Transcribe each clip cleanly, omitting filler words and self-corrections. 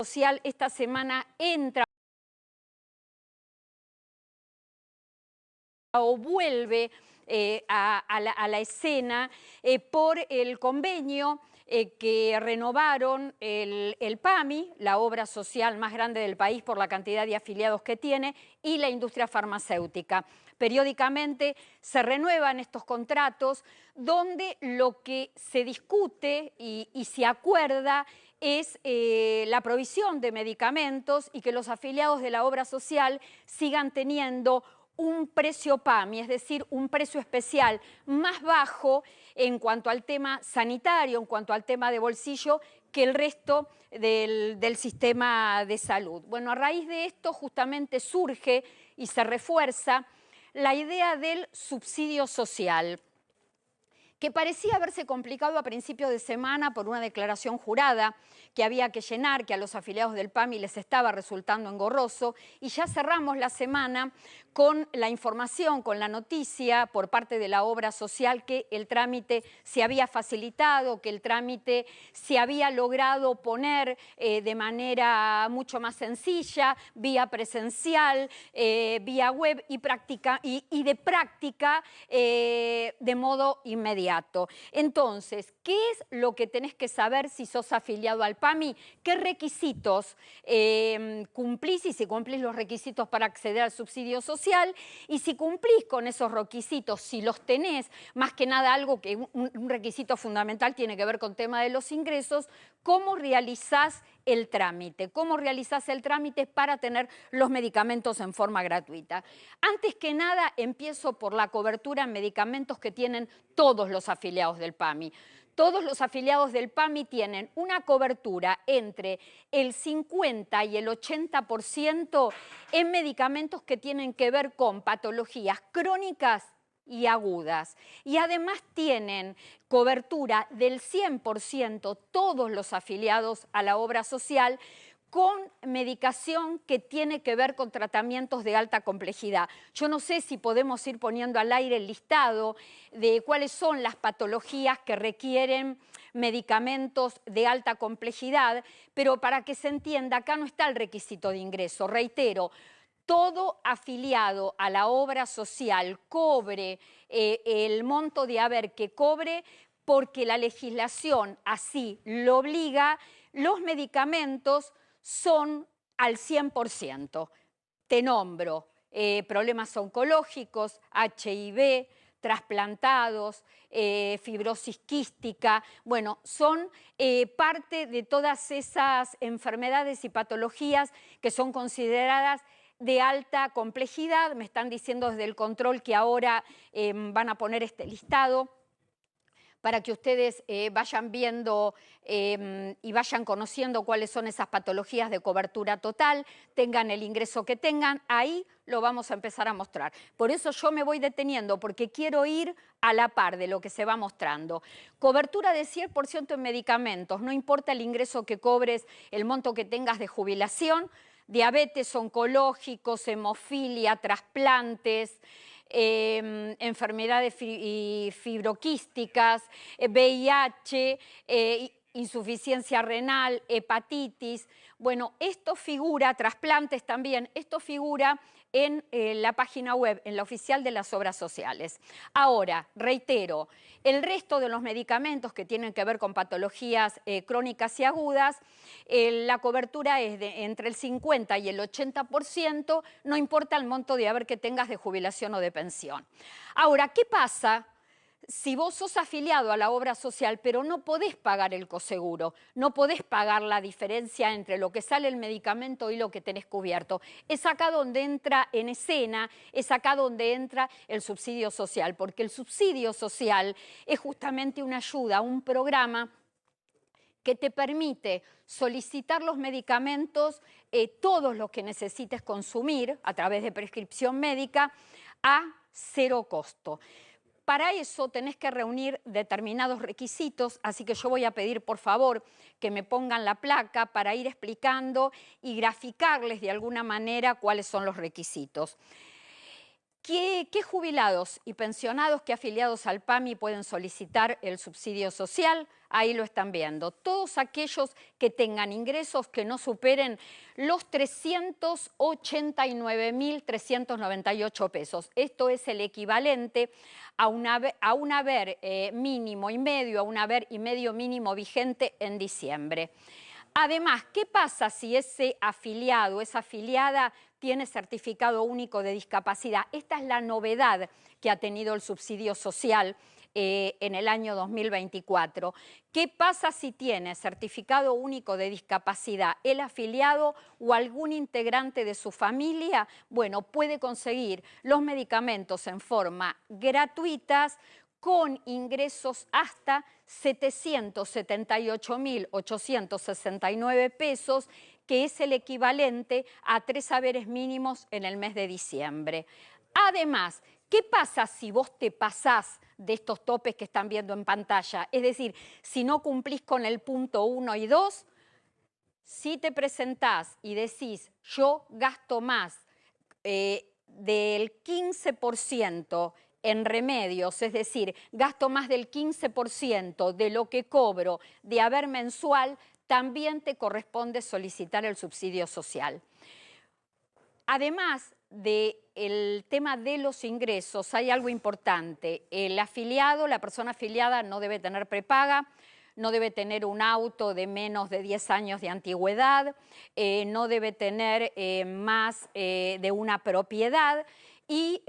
Social esta semana entra o vuelve a la escena por el convenio que renovaron el PAMI, la obra social más grande del país por la cantidad de afiliados que tiene, y la industria farmacéutica. Periódicamente se renuevan estos contratos donde lo que se discute y se acuerda es la provisión de medicamentos y que los afiliados de la obra social sigan teniendo un precio PAMI, es decir, un precio especial más bajo en cuanto al tema sanitario, en cuanto al tema de bolsillo, que el resto del sistema de salud. Bueno, a raíz de esto justamente surge y se refuerza la idea del subsidio social, que parecía haberse complicado a principios de semana por una declaración jurada que había que llenar, que a los afiliados del PAMI les estaba resultando engorroso, y ya cerramos la semana con la información, con la noticia por parte de la obra social que el trámite se había facilitado, que el trámite se había logrado poner de manera mucho más sencilla, vía presencial, vía web y de práctica de modo inmediato. Entonces, ¿qué es lo que tenés que saber si sos afiliado al PAMI? ¿Qué requisitos cumplís y si cumplís los requisitos para acceder al subsidio social? Y si cumplís con esos requisitos, si los tenés, más que nada algo que un requisito fundamental tiene que ver con tema de los ingresos, ¿cómo realizás el trámite? ¿Cómo realizás el trámite para tener los medicamentos en forma gratuita? Antes que nada, empiezo por la cobertura en medicamentos que tienen todos los afiliados del PAMI. Todos los afiliados del PAMI tienen una cobertura entre el 50 y el 80% en medicamentos que tienen que ver con patologías crónicas y agudas. Y además tienen cobertura del 100% todos los afiliados a la obra social con medicación que tiene que ver con tratamientos de alta complejidad. Yo no sé si podemos ir poniendo al aire el listado de cuáles son las patologías que requieren medicamentos de alta complejidad, pero para que se entienda, acá no está el requisito de ingreso. Reitero, todo afiliado a la obra social cobre el monto de haber que cobre porque la legislación así lo obliga, los medicamentos son al 100%. Te nombro problemas oncológicos, HIV, trasplantados, fibrosis quística. Bueno, son parte de todas esas enfermedades y patologías que son consideradas de alta complejidad. Me están diciendo desde el control que ahora van a poner este listado para que ustedes vayan viendo y vayan conociendo cuáles son esas patologías de cobertura total, tengan el ingreso que tengan, ahí lo vamos a empezar a mostrar. Por eso yo me voy deteniendo, porque quiero ir a la par de lo que se va mostrando. Cobertura de 100% en medicamentos, no importa el ingreso que cobres, el monto que tengas de jubilación, diabetes, oncológicos, hemofilia, trasplantes, enfermedades fibroquísticas, VIH, insuficiencia renal, hepatitis. Bueno, esto figura, trasplantes también, esto figura en la página web, en la oficial de las obras sociales. Ahora, reitero, el resto de los medicamentos que tienen que ver con patologías crónicas y agudas, la cobertura es de entre el 50 y el 80%, no importa el monto de haber que tengas de jubilación o de pensión. Ahora, ¿qué pasa si vos sos afiliado a la obra social, pero no podés pagar el coseguro, no podés pagar la diferencia entre lo que sale el medicamento y lo que tenés cubierto? Es acá donde entra en escena, es acá donde entra el subsidio social, porque el subsidio social es justamente una ayuda, un programa que te permite solicitar los medicamentos, todos los que necesites consumir a través de prescripción médica, a cero costo. Para eso tenés que reunir determinados requisitos, así que yo voy a pedir por favor que me pongan la placa para ir explicando y graficarles de alguna manera cuáles son los requisitos. ¿Qué jubilados y pensionados que afiliados al PAMI pueden solicitar el subsidio social? Ahí lo están viendo. Todos aquellos que tengan ingresos que no superen los 389.398 pesos. Esto es el equivalente a un haber mínimo y medio, a un haber y medio mínimo vigente en diciembre. Además, ¿qué pasa si ese afiliado, esa afiliada tiene certificado único de discapacidad? Esta es la novedad que ha tenido el subsidio social en el año 2024. ¿Qué pasa si tiene certificado único de discapacidad el afiliado o algún integrante de su familia? Bueno, puede conseguir los medicamentos en forma gratuita con ingresos hasta 778.869 pesos, que es el equivalente a 3 haberes mínimos en el mes de diciembre. Además, ¿qué pasa si vos te pasás de estos topes que están viendo en pantalla? Es decir, si no cumplís con el punto 1 y 2, si te presentás y decís, yo gasto más del 15% en remedios, es decir, gasto más del 15% de lo que cobro de haber mensual, también te corresponde solicitar el subsidio social. Además del tema de los ingresos, hay algo importante. El afiliado, la persona afiliada no debe tener prepaga, no debe tener un auto de menos de 10 años de antigüedad, no debe tener más de una propiedad. Y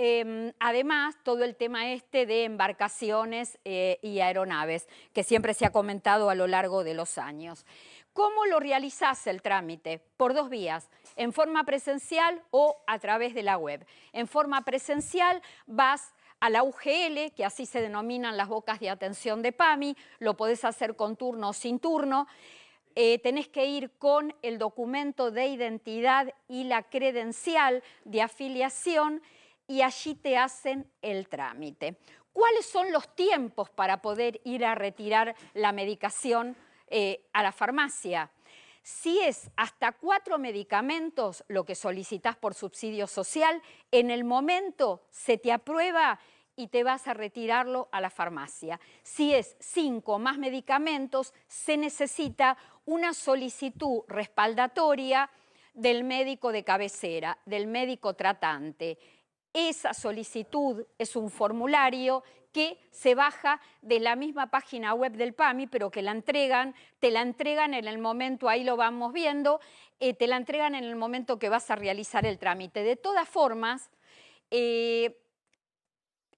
además todo el tema de embarcaciones y aeronaves, que siempre se ha comentado a lo largo de los años. ¿Cómo lo realizás el trámite? Por 2 vías, en forma presencial o a través de la web. En forma presencial vas a la UGL, que así se denominan las bocas de atención de PAMI, lo podés hacer con turno o sin turno. Tenés que ir con el documento de identidad y la credencial de afiliación y allí te hacen el trámite. ¿Cuáles son los tiempos para poder ir a retirar la medicación a la farmacia? Si es hasta 4 medicamentos lo que solicitas por subsidio social, en el momento se te aprueba y te vas a retirarlo a la farmacia. Si es 5 más medicamentos, se necesita una solicitud respaldatoria del médico de cabecera, del médico tratante. Esa solicitud es un formulario que se baja de la misma página web del PAMI, pero que te la entregan en el momento, ahí lo vamos viendo, te la entregan en el momento que vas a realizar el trámite. De todas formas,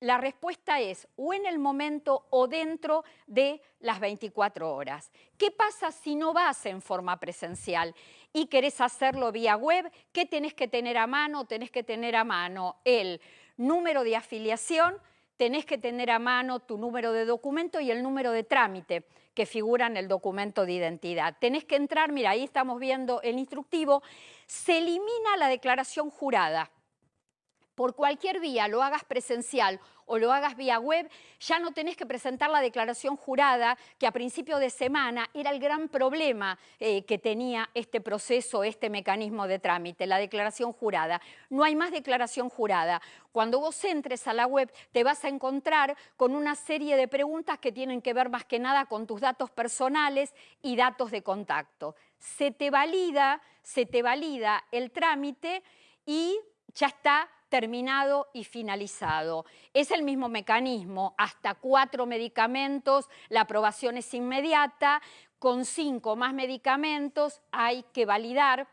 la respuesta es o en el momento o dentro de las 24 horas. ¿Qué pasa si no vas en forma presencial y querés hacerlo vía web? ¿Qué tenés que tener a mano? Tenés que tener a mano el número de afiliación, tenés que tener a mano tu número de documento y el número de trámite que figura en el documento de identidad. Tenés que entrar, mira, ahí estamos viendo el instructivo, se elimina la declaración jurada. Por cualquier vía, lo hagas presencial o lo hagas vía web, ya no tenés que presentar la declaración jurada, que a principio de semana era el gran problema que tenía este proceso, este mecanismo de trámite, la declaración jurada. No hay más declaración jurada. Cuando vos entres a la web te vas a encontrar con una serie de preguntas que tienen que ver más que nada con tus datos personales y datos de contacto. Se te valida el trámite y ya está terminado y finalizado. Es el mismo mecanismo, hasta 4 medicamentos, la aprobación es inmediata, con 5 más medicamentos hay que validar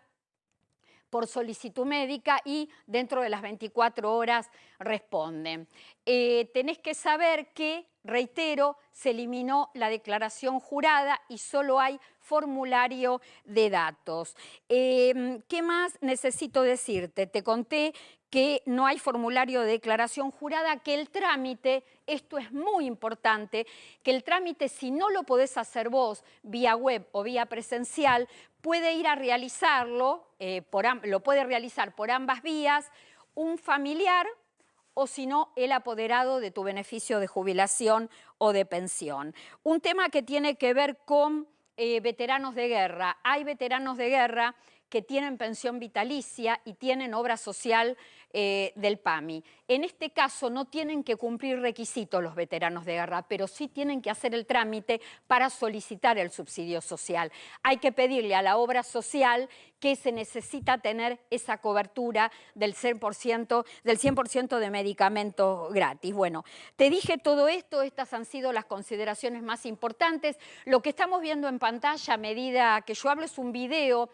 por solicitud médica y dentro de las 24 horas responden. Tenés que saber que, reitero, se eliminó la declaración jurada y solo hay formulario de datos. ¿Qué más necesito decirte? Te conté que no hay formulario de declaración jurada, que el trámite, esto es muy importante, que el trámite, si no lo podés hacer vos vía web o vía presencial, puede ir a realizarlo, lo puede realizar por ambas vías un familiar o si no, el apoderado de tu beneficio de jubilación o de pensión. Un tema que tiene que ver con veteranos de guerra. Hay veteranos de guerra que tienen pensión vitalicia y tienen obra social del PAMI. En este caso no tienen que cumplir requisitos los veteranos de guerra, pero sí tienen que hacer el trámite para solicitar el subsidio social. Hay que pedirle a la obra social que se necesita tener esa cobertura del 100% de medicamentos gratis. Bueno, te dije todo esto, estas han sido las consideraciones más importantes. Lo que estamos viendo en pantalla a medida que yo hablo es un video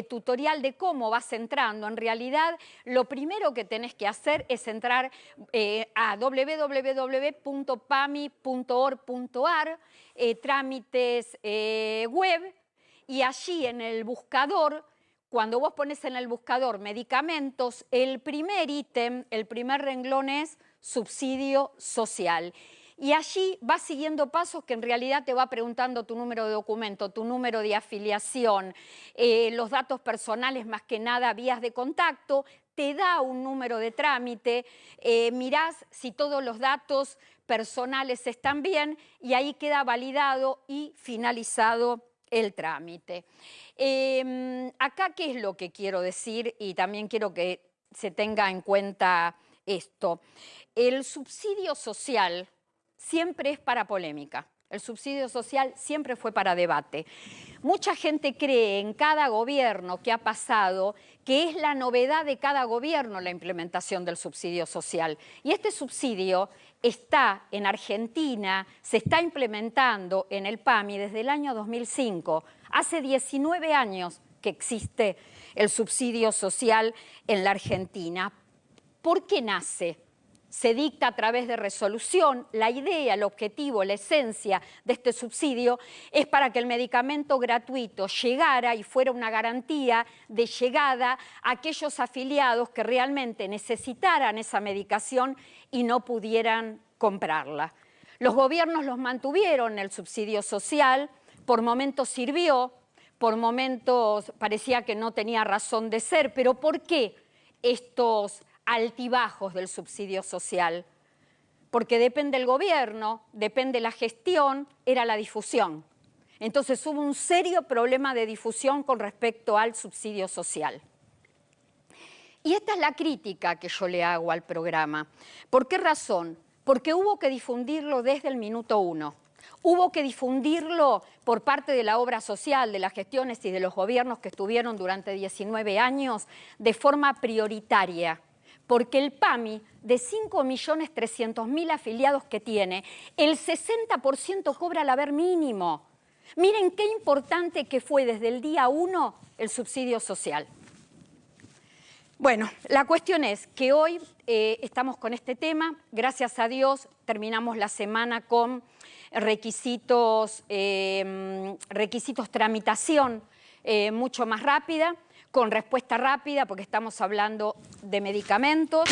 tutorial de cómo vas entrando. En realidad, lo primero que tenés que hacer es entrar a www.pami.org.ar, trámites web, y allí en el buscador, cuando vos pones en el buscador medicamentos, el primer ítem, el primer renglón es subsidio social. Y allí vas siguiendo pasos que en realidad te va preguntando tu número de documento, tu número de afiliación, los datos personales, más que nada vías de contacto, te da un número de trámite, mirás si todos los datos personales están bien y ahí queda validado y finalizado el trámite. Acá, ¿qué es lo que quiero decir? Y también quiero que se tenga en cuenta esto. El subsidio social siempre es para polémica. El subsidio social siempre fue para debate. Mucha gente cree en cada gobierno que ha pasado que es la novedad de cada gobierno la implementación del subsidio social. Y este subsidio está en Argentina, se está implementando en el PAMI desde el año 2005. Hace 19 años que existe el subsidio social en la Argentina. ¿Por qué nace? Se dicta a través de resolución. La idea, el objetivo, la esencia de este subsidio es para que el medicamento gratuito llegara y fuera una garantía de llegada a aquellos afiliados que realmente necesitaran esa medicación y no pudieran comprarla. Los gobiernos los mantuvieron, el subsidio social, por momentos sirvió, por momentos parecía que no tenía razón de ser, pero ¿por qué estos altibajos del subsidio social? Porque depende del gobierno, depende la gestión, era la difusión. Entonces hubo un serio problema de difusión con respecto al subsidio social. Y esta es la crítica que yo le hago al programa. ¿Por qué razón? Porque hubo que difundirlo desde el minuto 1. Hubo que difundirlo por parte de la obra social, de las gestiones y de los gobiernos que estuvieron durante 19 años de forma prioritaria. Porque el PAMI, de 5.300.000 afiliados que tiene, el 60% cobra el haber mínimo. Miren qué importante que fue desde el día 1 el subsidio social. Bueno, la cuestión es que hoy estamos con este tema. Gracias a Dios terminamos la semana con requisitos tramitación mucho más rápida, con respuesta rápida, porque estamos hablando de medicamentos,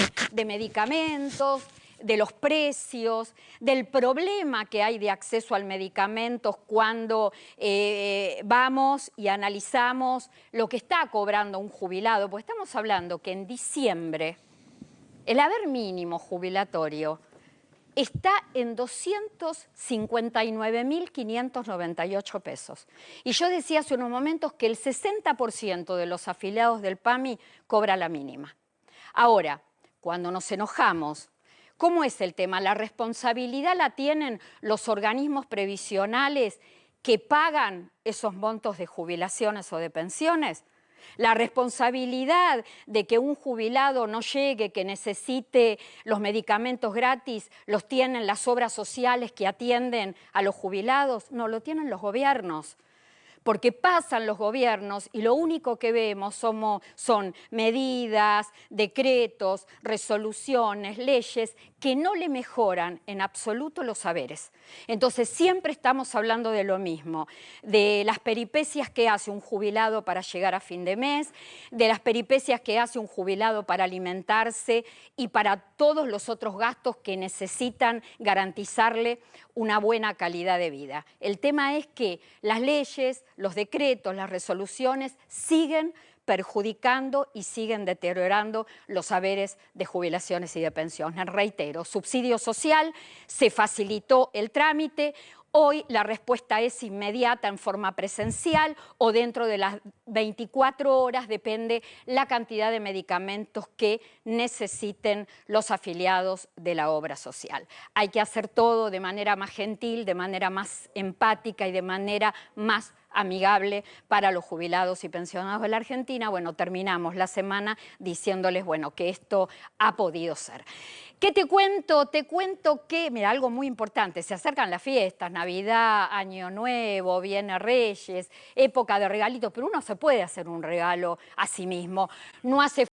de los precios, del problema que hay de acceso al medicamento cuando vamos y analizamos lo que está cobrando un jubilado, porque estamos hablando que en diciembre el haber mínimo jubilatorio está en 259.598 pesos. Y yo decía hace unos momentos que el 60% de los afiliados del PAMI cobra la mínima. Ahora, cuando nos enojamos, ¿cómo es el tema? ¿La responsabilidad la tienen los organismos previsionales que pagan esos montos de jubilaciones o de pensiones? La responsabilidad de que un jubilado no llegue, que necesite los medicamentos gratis, los tienen las obras sociales que atienden a los jubilados. No, lo tienen los gobiernos. Porque pasan los gobiernos y lo único que vemos son medidas, decretos, resoluciones, leyes que no le mejoran en absoluto los saberes. Entonces siempre estamos hablando de lo mismo, de las peripecias que hace un jubilado para llegar a fin de mes, de las peripecias que hace un jubilado para alimentarse y para todos los otros gastos que necesitan garantizarle una buena calidad de vida. El tema es que las leyes, los decretos, las resoluciones siguen perjudicando y siguen deteriorando los saberes de jubilaciones y de pensiones. Reitero, subsidio social, se facilitó el trámite. Hoy la respuesta es inmediata en forma presencial o dentro de las 24 horas, depende la cantidad de medicamentos que necesiten los afiliados de la obra social. Hay que hacer todo de manera más gentil, de manera más empática y de manera más amigable para los jubilados y pensionados de la Argentina. Bueno, terminamos la semana diciéndoles, bueno, que esto ha podido ser. ¿Qué te cuento? Te cuento que, mira, algo muy importante, se acercan las fiestas, Navidad, Año Nuevo, viene Reyes, época de regalitos, pero uno se puede hacer un regalo a sí mismo. No hace